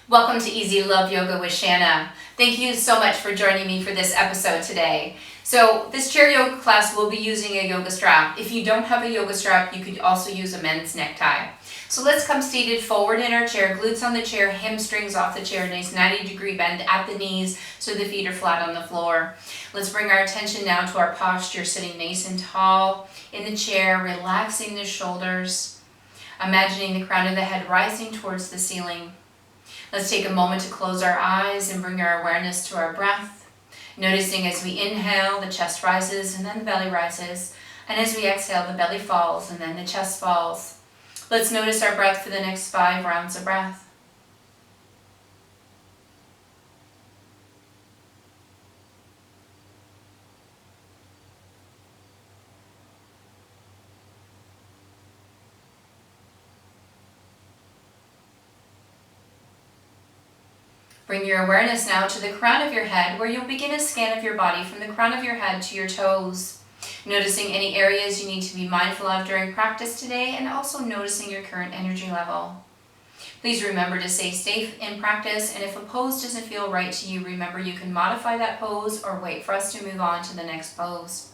Welcome to Easy Love Yoga with Shanna. Thank you so much for joining me for this episode today. So this chair yoga class will be using a yoga strap. If you don't have a yoga strap, you could also use a men's necktie. So let's come seated forward in our chair, glutes on the chair, hamstrings off the chair, nice 90-degree bend at the knees so the feet are flat on the floor. Let's bring our attention now to our posture, sitting nice and tall in the chair, relaxing the shoulders, imagining the crown of the head rising towards the ceiling. Let's take a moment to close our eyes and bring our awareness to our breath, noticing as we inhale, the chest rises and then the belly rises, and as we exhale, the belly falls and then the chest falls. Let's notice our breath for the next 5 rounds of breath. Bring your awareness now to the crown of your head, where you'll begin a scan of your body from the crown of your head to your toes, noticing any areas you need to be mindful of during practice today, and also noticing your current energy level. Please remember to stay safe in practice, and if a pose doesn't feel right to you, remember you can modify that pose or wait for us to move on to the next pose.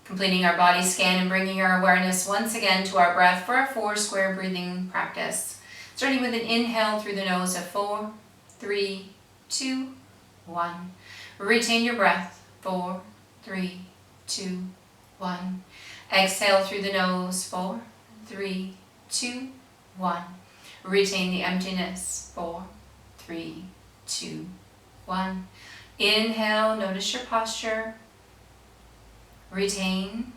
Completing our body scan and bringing our awareness once again to our breath for our 4 square breathing practice. Starting with an inhale through the nose of 4, 3, 2, 1. Retain your breath. 4, 3, 2, 1. Exhale through the nose. 4, 3, 2, 1. Retain the emptiness. 4, 3, 2, 1. Inhale, notice your posture. Retain.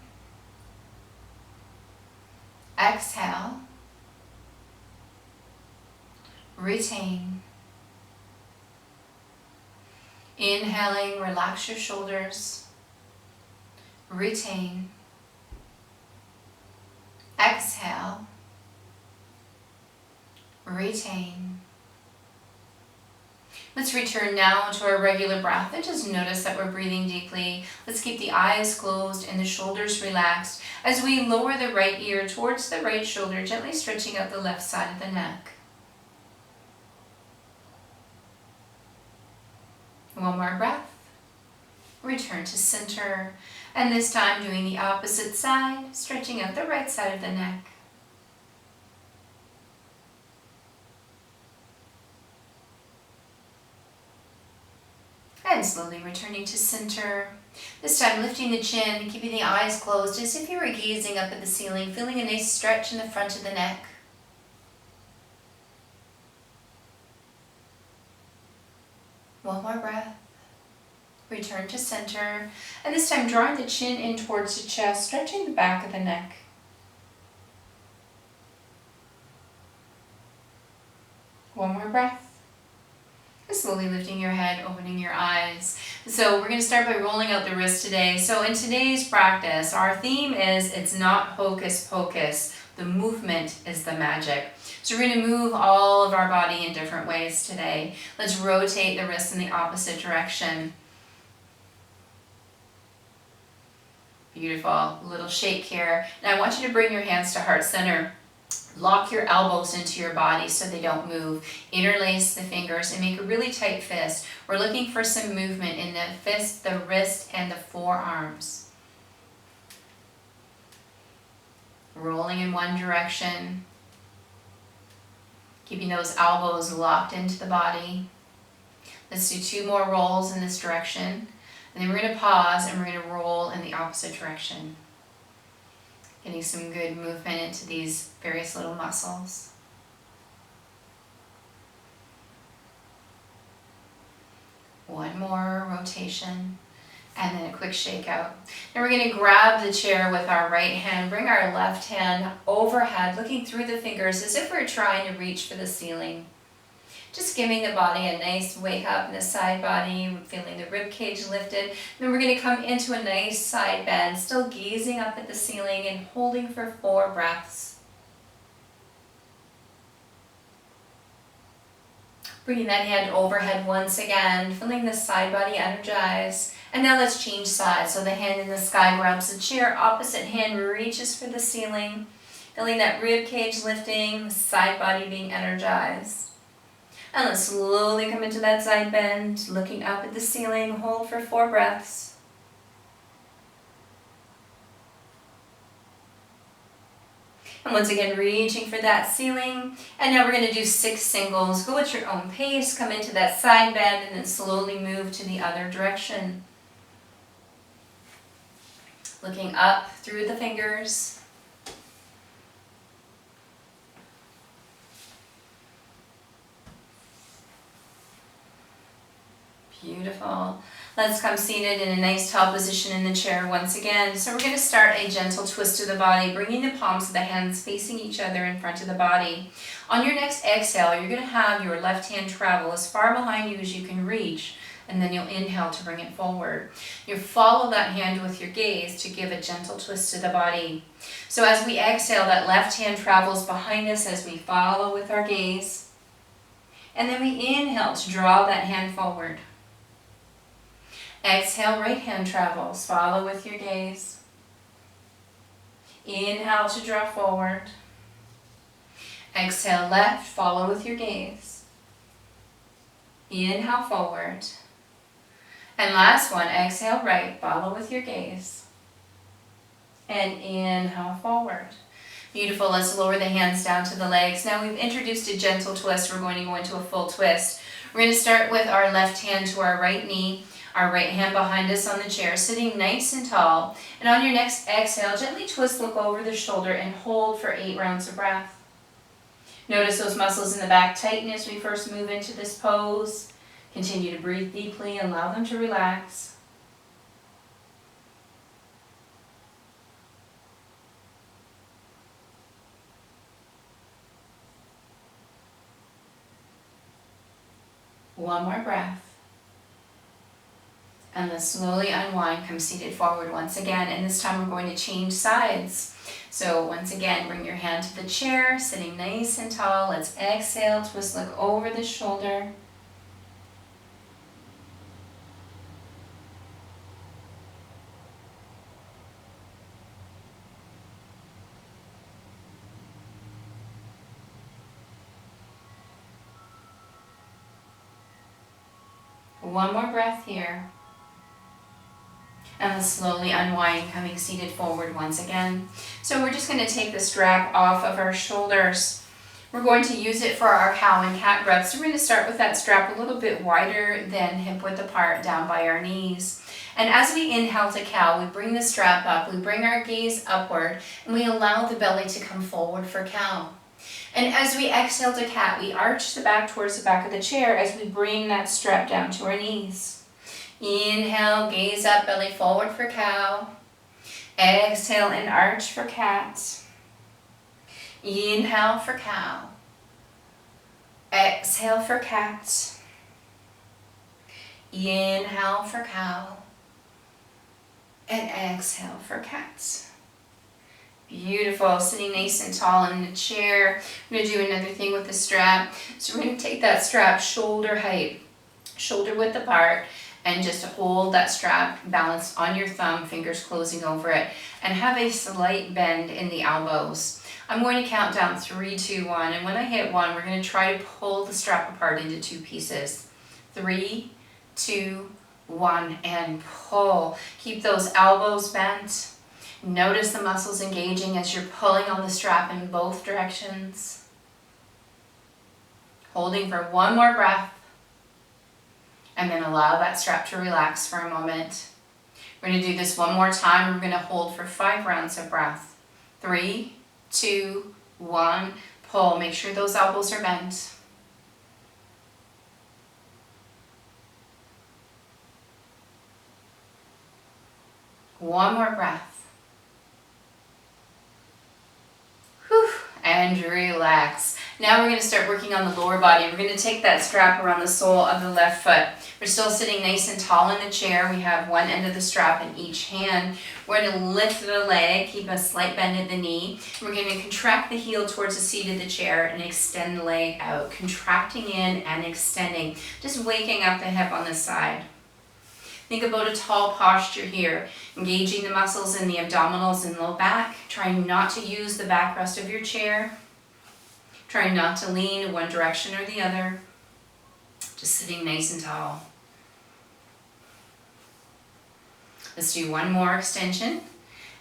Exhale. Retain. Inhaling, relax your shoulders. Retain. Exhale. Retain. Let's return now to our regular breath and just notice that we're breathing deeply. Let's keep the eyes closed and the shoulders relaxed as we lower the right ear towards the right shoulder, gently stretching out the left side of the neck. One more breath. Return to center, and this time doing the opposite side, stretching out the right side of the neck. And slowly returning to center. This time lifting the chin, keeping the eyes closed as if you were gazing up at the ceiling, feeling a nice stretch in the front of the neck. One more breath. Return to center. And this time drawing the chin in towards the chest, stretching the back of the neck. One more breath. Slowly lifting your head, opening your eyes. So we're going to start by rolling out the wrist today. So in today's practice, our theme is it's not hocus pocus. The movement is the magic. So we're going to move all of our body in different ways today. Let's rotate the wrists in the opposite direction. Beautiful. Little shake here. Now I want you to bring your hands to heart center. Lock your elbows into your body so they don't move. Interlace the fingers and make a really tight fist. We're looking for some movement in the fist, the wrist, and the forearms. Rolling in one direction. Keeping those elbows locked into the body. Let's do 2 more rolls in this direction. And then we're going to pause and we're going to roll in the opposite direction. Getting some good movement into these various little muscles. One more rotation, and then a quick shake out. Now we're going to grab the chair with our right hand, bring our left hand overhead, looking through the fingers as if we're trying to reach for the ceiling. Just giving the body a nice wake up in the side body, feeling the rib cage lifted. Then we're going to come into a nice side bend, still gazing up at the ceiling and holding for 4 breaths. Bringing that hand overhead once again, feeling the side body energize. And now let's change sides. So the hand in the sky grabs the chair, opposite hand reaches for the ceiling. Feeling that rib cage lifting, the side body being energized. And let's slowly come into that side bend, looking up at the ceiling. Hold for 4 breaths. And once again, reaching for that ceiling. And now we're going to do 6 singles. Go at your own pace. Come into that side bend and then slowly move to the other direction. Looking up through the fingers. Beautiful. Let's come seated in a nice tall position in the chair once again. So we're going to start a gentle twist of the body, bringing the palms of the hands facing each other in front of the body. On your next exhale, you're going to have your left hand travel as far behind you as you can reach, and then you'll inhale to bring it forward. You follow that hand with your gaze to give a gentle twist to the body. So as we exhale, that left hand travels behind us as we follow with our gaze. And then we inhale to draw that hand forward. Exhale, right hand travels. Follow with your gaze. Inhale to draw forward. Exhale, left. Follow with your gaze. Inhale, forward. And last one, exhale, right. Follow with your gaze. And inhale, forward. Beautiful. Let's lower the hands down to the legs. Now we've introduced a gentle twist. We're going to go into a full twist. We're going to start with our left hand to our right knee. Our right hand behind us on the chair, sitting nice and tall. And on your next exhale, gently twist, look over the shoulder, and hold for 8 rounds of breath. Notice those muscles in the back tighten as we first move into this pose. Continue to breathe deeply and allow them to relax. One more breath. And let's slowly unwind, come seated forward once again. And this time we're going to change sides. So once again, bring your hand to the chair, sitting nice and tall. Let's exhale, twist, look over the shoulder. One more breath here. And let's slowly unwind, coming seated forward once again. So we're just going to take the strap off of our shoulders. We're going to use it for our cow and cat breaths. So we're going to start with that strap a little bit wider than hip width apart down by our knees. And as we inhale to cow, we bring the strap up, we bring our gaze upward, and we allow the belly to come forward for cow. And as we exhale to cat, we arch the back towards the back of the chair as we bring that strap down to our knees. Inhale, gaze up, belly forward for cow. Exhale and arch for cat. Inhale for cow. Exhale for cat. Inhale for cow. And exhale for cat. Beautiful. Sitting nice and tall in the chair. I'm going to do another thing with the strap. So we're going to take that strap shoulder height, shoulder width apart, and just hold that strap balanced on your thumb, fingers closing over it, and have a slight bend in the elbows. I'm going to count down 3, 2, 1, and when I hit 1, we're going to try to pull the strap apart into 2 pieces. 3, 2, 1, and pull. Keep those elbows bent. Notice the muscles engaging as you're pulling on the strap in both directions. Holding for 1 more breath. And then allow that strap to relax for a moment. We're going to do this 1 more time. We're going to hold for 5 rounds of breath. 3, 2, 1, pull. Make sure those elbows are bent. One more breath. Whew, and relax. Now we're going to start working on the lower body. We're going to take that strap around the sole of the left foot. We're still sitting nice and tall in the chair. We have one end of the strap in each hand. We're going to lift the leg, keep a slight bend at the knee. We're going to contract the heel towards the seat of the chair and extend the leg out, contracting in and extending, just waking up the hip on the side. Think about a tall posture here, engaging the muscles in the abdominals and low back. Trying not to use the backrest of your chair. Trying not to lean in one direction or the other. Just sitting nice and tall. Let's do one more extension.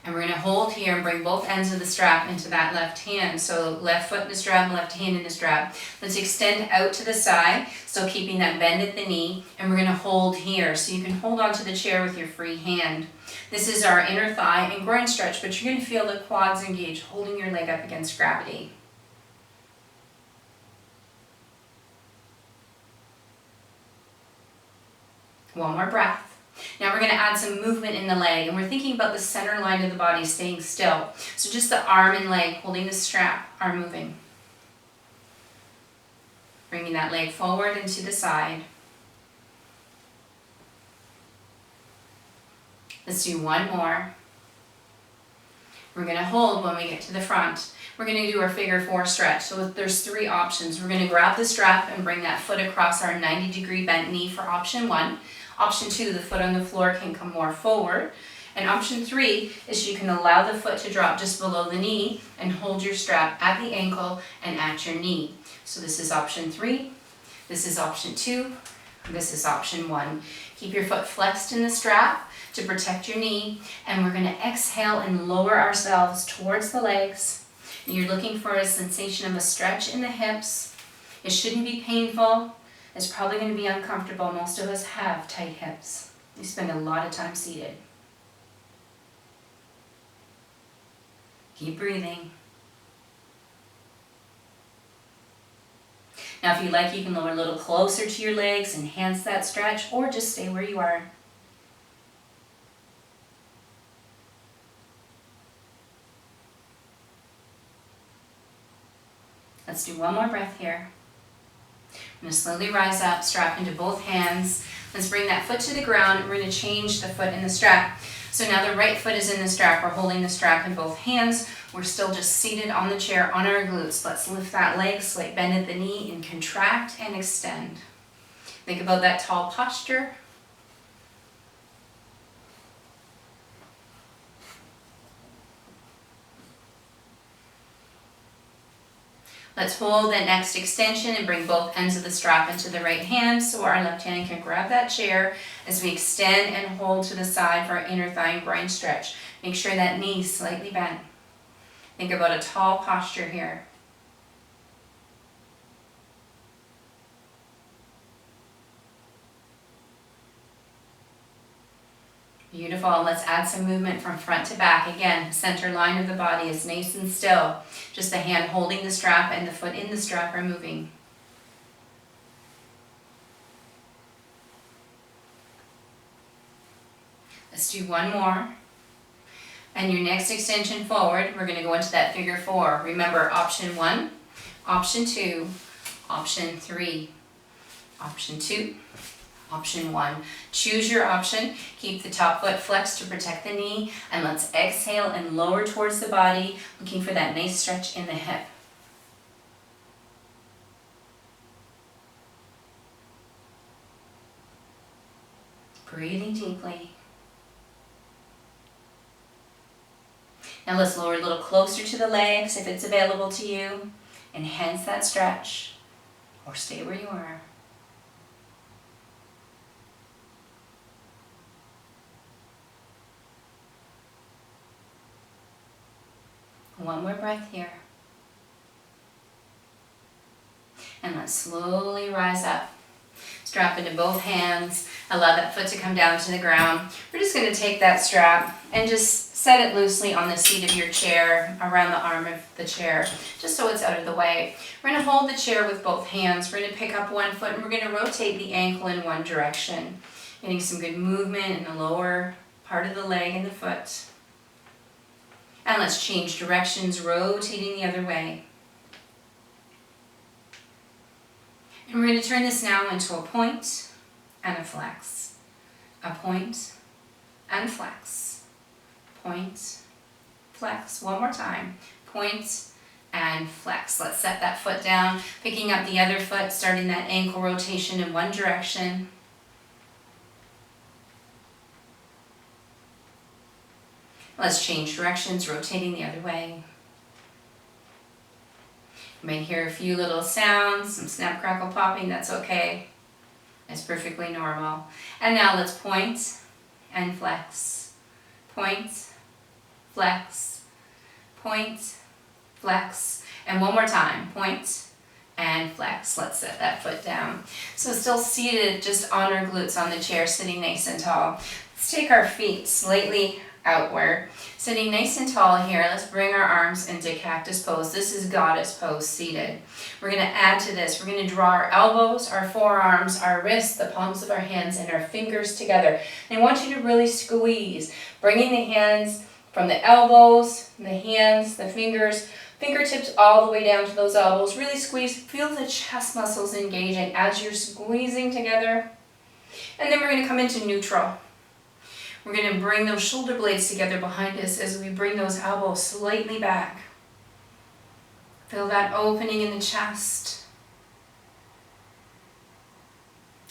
And we're going to hold here and bring both ends of the strap into that left hand. So left foot in the strap, left hand in the strap. Let's extend out to the side, still keeping that bend at the knee. And we're going to hold here. So you can hold onto the chair with your free hand. This is our inner thigh and groin stretch, but you're going to feel the quads engage, holding your leg up against gravity. One more breath. Now we're going to add some movement in the leg, and we're thinking about the center line of the body staying still. So just the arm and leg holding the strap are moving. Bringing that leg forward and to the side. Let's do one more. We're going to hold when we get to the front. We're going to do our figure 4 stretch. So there's 3 options. We're going to grab the strap and bring that foot across our 90-degree bent knee for option 1. Option 2, the foot on the floor can come more forward. And option 3 is you can allow the foot to drop just below the knee and hold your strap at the ankle and at your knee. So this is option 3, this is option 2, this is option 1. Keep your foot flexed in the strap to protect your knee, and we're going to exhale and lower ourselves towards the legs. And you're looking for a sensation of a stretch in the hips. It shouldn't be painful. It's probably going to be uncomfortable. Most of us have tight hips. We spend a lot of time seated. Keep breathing. Now if you like, you can lower a little closer to your legs, enhance that stretch, or just stay where you are. Let's do one more breath here. I'm going to slowly rise up, strap into both hands. Let's bring that foot to the ground. We're going to change the foot in the strap. So now the right foot is in the strap. We're holding the strap in both hands. We're still just seated on the chair on our glutes. Let's lift that leg, slight bend at the knee, and contract and extend. Think about that tall posture. Let's hold that next extension and bring both ends of the strap into the right hand so our left hand can grab that chair as we extend and hold to the side for our inner thigh and groin stretch. Make sure that knee is slightly bent. Think about a tall posture here. Beautiful. Let's add some movement from front to back. Again, center line of the body is nice and still. Just the hand holding the strap and the foot in the strap are moving. Let's do one more. And your next extension forward, we're going to go into that figure 4. Remember, option 1, option 2, option 3, option 2, option 1. Choose your option. Keep the top foot flexed to protect the knee, and let's exhale and lower towards the body, looking for that nice stretch in the hip. Breathing deeply. Now let's lower a little closer to the legs if it's available to you. Enhance that stretch, or stay where you are. One more breath here. And let's slowly rise up. Strap into both hands. Allow that foot to come down to the ground. We're just going to take that strap and just set it loosely on the seat of your chair, around the arm of the chair, just so it's out of the way. We're going to hold the chair with both hands. We're going to pick up one foot and we're going to rotate the ankle in one direction. Getting some good movement in the lower part of the leg and the foot. And let's change directions, rotating the other way. And we're going to turn this now into a point and a flex. A point and flex. Point, flex. One more time. Point and flex. Let's set that foot down, picking up the other foot, starting that ankle rotation in one direction. Let's change directions, rotating the other way. You might hear a few little sounds, some snap, crackle, popping, that's okay. It's perfectly normal. And now let's point and flex. Point, flex, point, flex. And one more time, point and flex. Let's set that foot down. So still seated, just on our glutes on the chair, sitting nice and tall. Let's take our feet slightly outward. Sitting nice and tall here, let's bring our arms into cactus pose. This is goddess pose, seated. We're going to add to this. We're going to draw our elbows, our forearms, our wrists, the palms of our hands, and our fingers together. And I want you to really squeeze, bringing the hands from the elbows, the hands, the fingers, fingertips all the way down to those elbows. Really squeeze. Feel the chest muscles engaging as you're squeezing together. And then we're going to come into neutral. We're going to bring those shoulder blades together behind us as we bring those elbows slightly back. Feel that opening in the chest.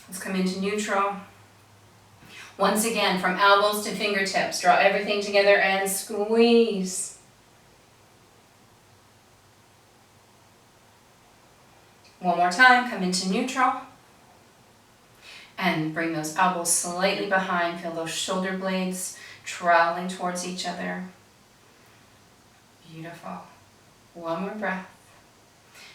Let's come into neutral. Once again, from elbows to fingertips, draw everything together and squeeze. One more time, come into neutral. And bring those elbows slightly behind. Feel those shoulder blades traveling towards each other. Beautiful. One more breath.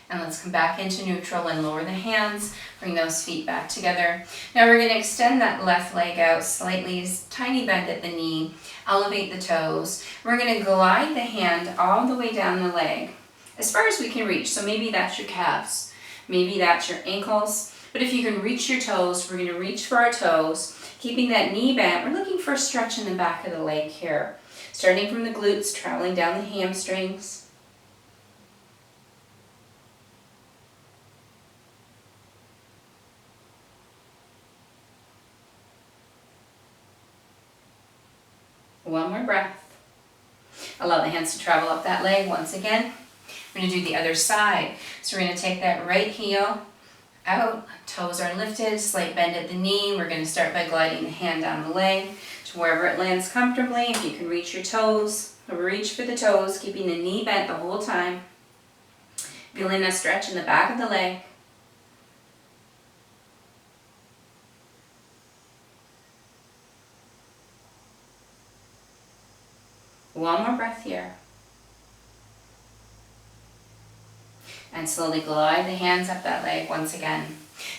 And let's come back into neutral and lower the hands. Bring those feet back together. Now we're going to extend that left leg out slightly, tiny bend at the knee. Elevate the toes. We're going to glide the hand all the way down the leg as far as we can reach. So maybe that's your calves. Maybe that's your ankles. But if you can reach your toes, we're going to reach for our toes, keeping that knee bent. We're looking for a stretch in the back of the leg here. Starting from the glutes, traveling down the hamstrings. One more breath. Allow the hands to travel up that leg once again. We're going to do the other side. So we're going to take that right heel out, toes are lifted, slight bend at the knee. We're going to start by gliding the hand down the leg to wherever it lands comfortably. If you can reach your toes, reach for the toes, keeping the knee bent the whole time. Feeling that stretch in the back of the leg. One more breath here. And slowly glide the hands up that leg once again.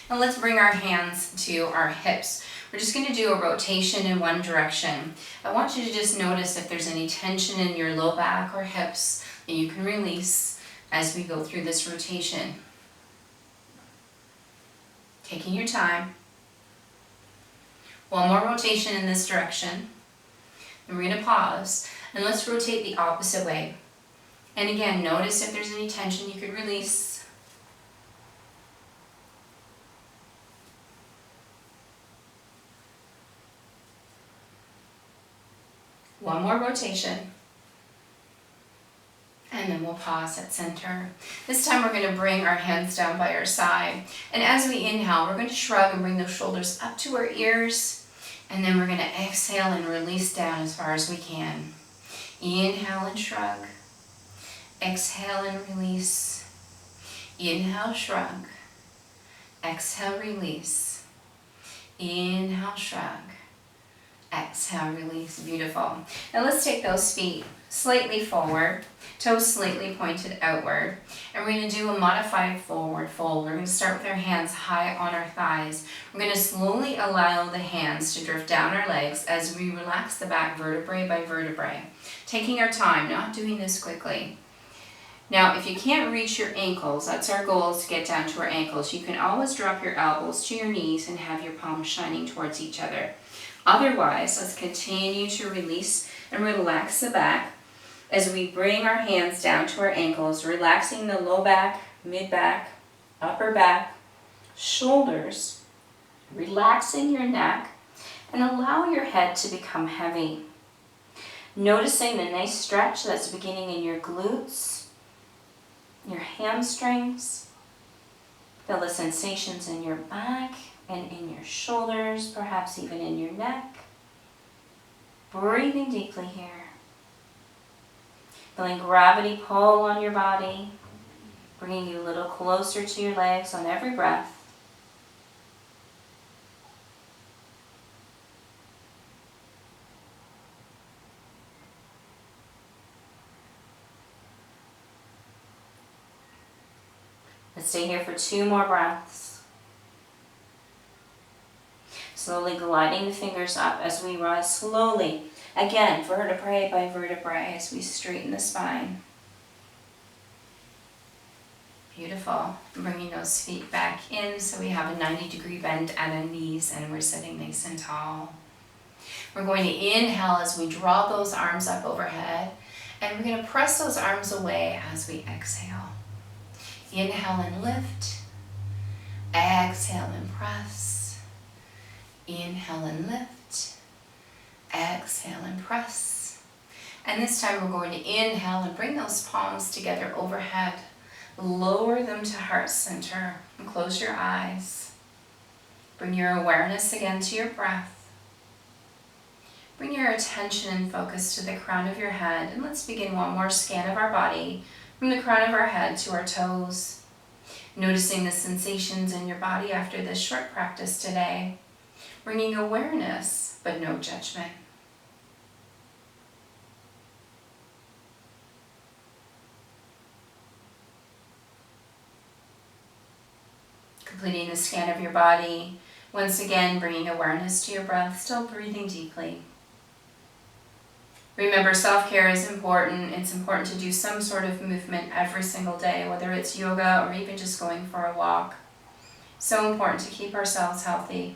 Now let's bring our hands to our hips. We're just going to do a rotation in one direction. I want you to just notice if there's any tension in your low back or hips that you can release as we go through this rotation. Taking your time. One more rotation in this direction. And we're going to pause and let's rotate the opposite way. And again, notice if there's any tension you could release. One more rotation. And then we'll pause at center. This time we're going to bring our hands down by our side. And as we inhale, we're going to shrug and bring those shoulders up to our ears. And then we're going to exhale and release down as far as we can. Inhale and shrug. Exhale and release. Inhale, shrug. Exhale, release. Inhale, shrug. Exhale, release. Beautiful. Now let's take those feet slightly forward, toes slightly pointed outward, and we're going to do a modified forward fold. We're going to start with our hands high on our thighs. We're going to slowly allow the hands to drift down our legs as we relax the back vertebrae by vertebrae. Taking our time, not doing this quickly. Now, if you can't reach your ankles, that's our goal, is to get down to our ankles. You can always drop your elbows to your knees and have your palms shining towards each other. Otherwise, let's continue to release and relax the back as we bring our hands down to our ankles, relaxing the low back, mid back, upper back, shoulders, relaxing your neck, and allow your head to become heavy. Noticing the nice stretch that's beginning in your glutes, your hamstrings. Feel the sensations in your back and in your shoulders, perhaps even in your neck. Breathing deeply here. Feeling gravity pull on your body, bringing you a little closer to your legs on every breath. Let's stay here for 2 more breaths. Slowly gliding the fingers up as we rise slowly. Again, vertebrae by vertebrae as we straighten the spine. Beautiful. Bringing those feet back in so we have a 90-degree bend at our knees and we're sitting nice and tall. We're going to inhale as we draw those arms up overhead, and we're going to press those arms away as we exhale. Inhale and lift. Exhale and press. Inhale and lift. Exhale and press. And this time we're going to inhale and bring those palms together overhead. Lower them to heart center and close your eyes. Bring your awareness again to your breath. Bring your attention and focus to the crown of your head, and let's begin one more scan of our body from the crown of our head to our toes. Noticing the sensations in your body after this short practice today. Bringing awareness, but no judgment. Completing the scan of your body, once again bringing awareness to your breath, still breathing deeply. Remember, self-care is important. It's important to do some sort of movement every single day, whether it's yoga or even just going for a walk. So important to keep ourselves healthy.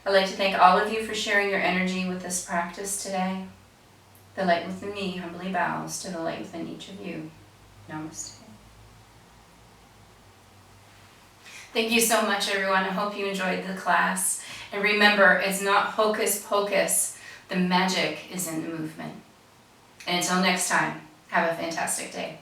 I'd like to thank all of you for sharing your energy with this practice today. The light within me humbly bows to the light within each of you. Namaste. Thank you so much, everyone. I hope you enjoyed the class. And remember, it's not hocus pocus. The magic is in the movement. And until next time, have a fantastic day.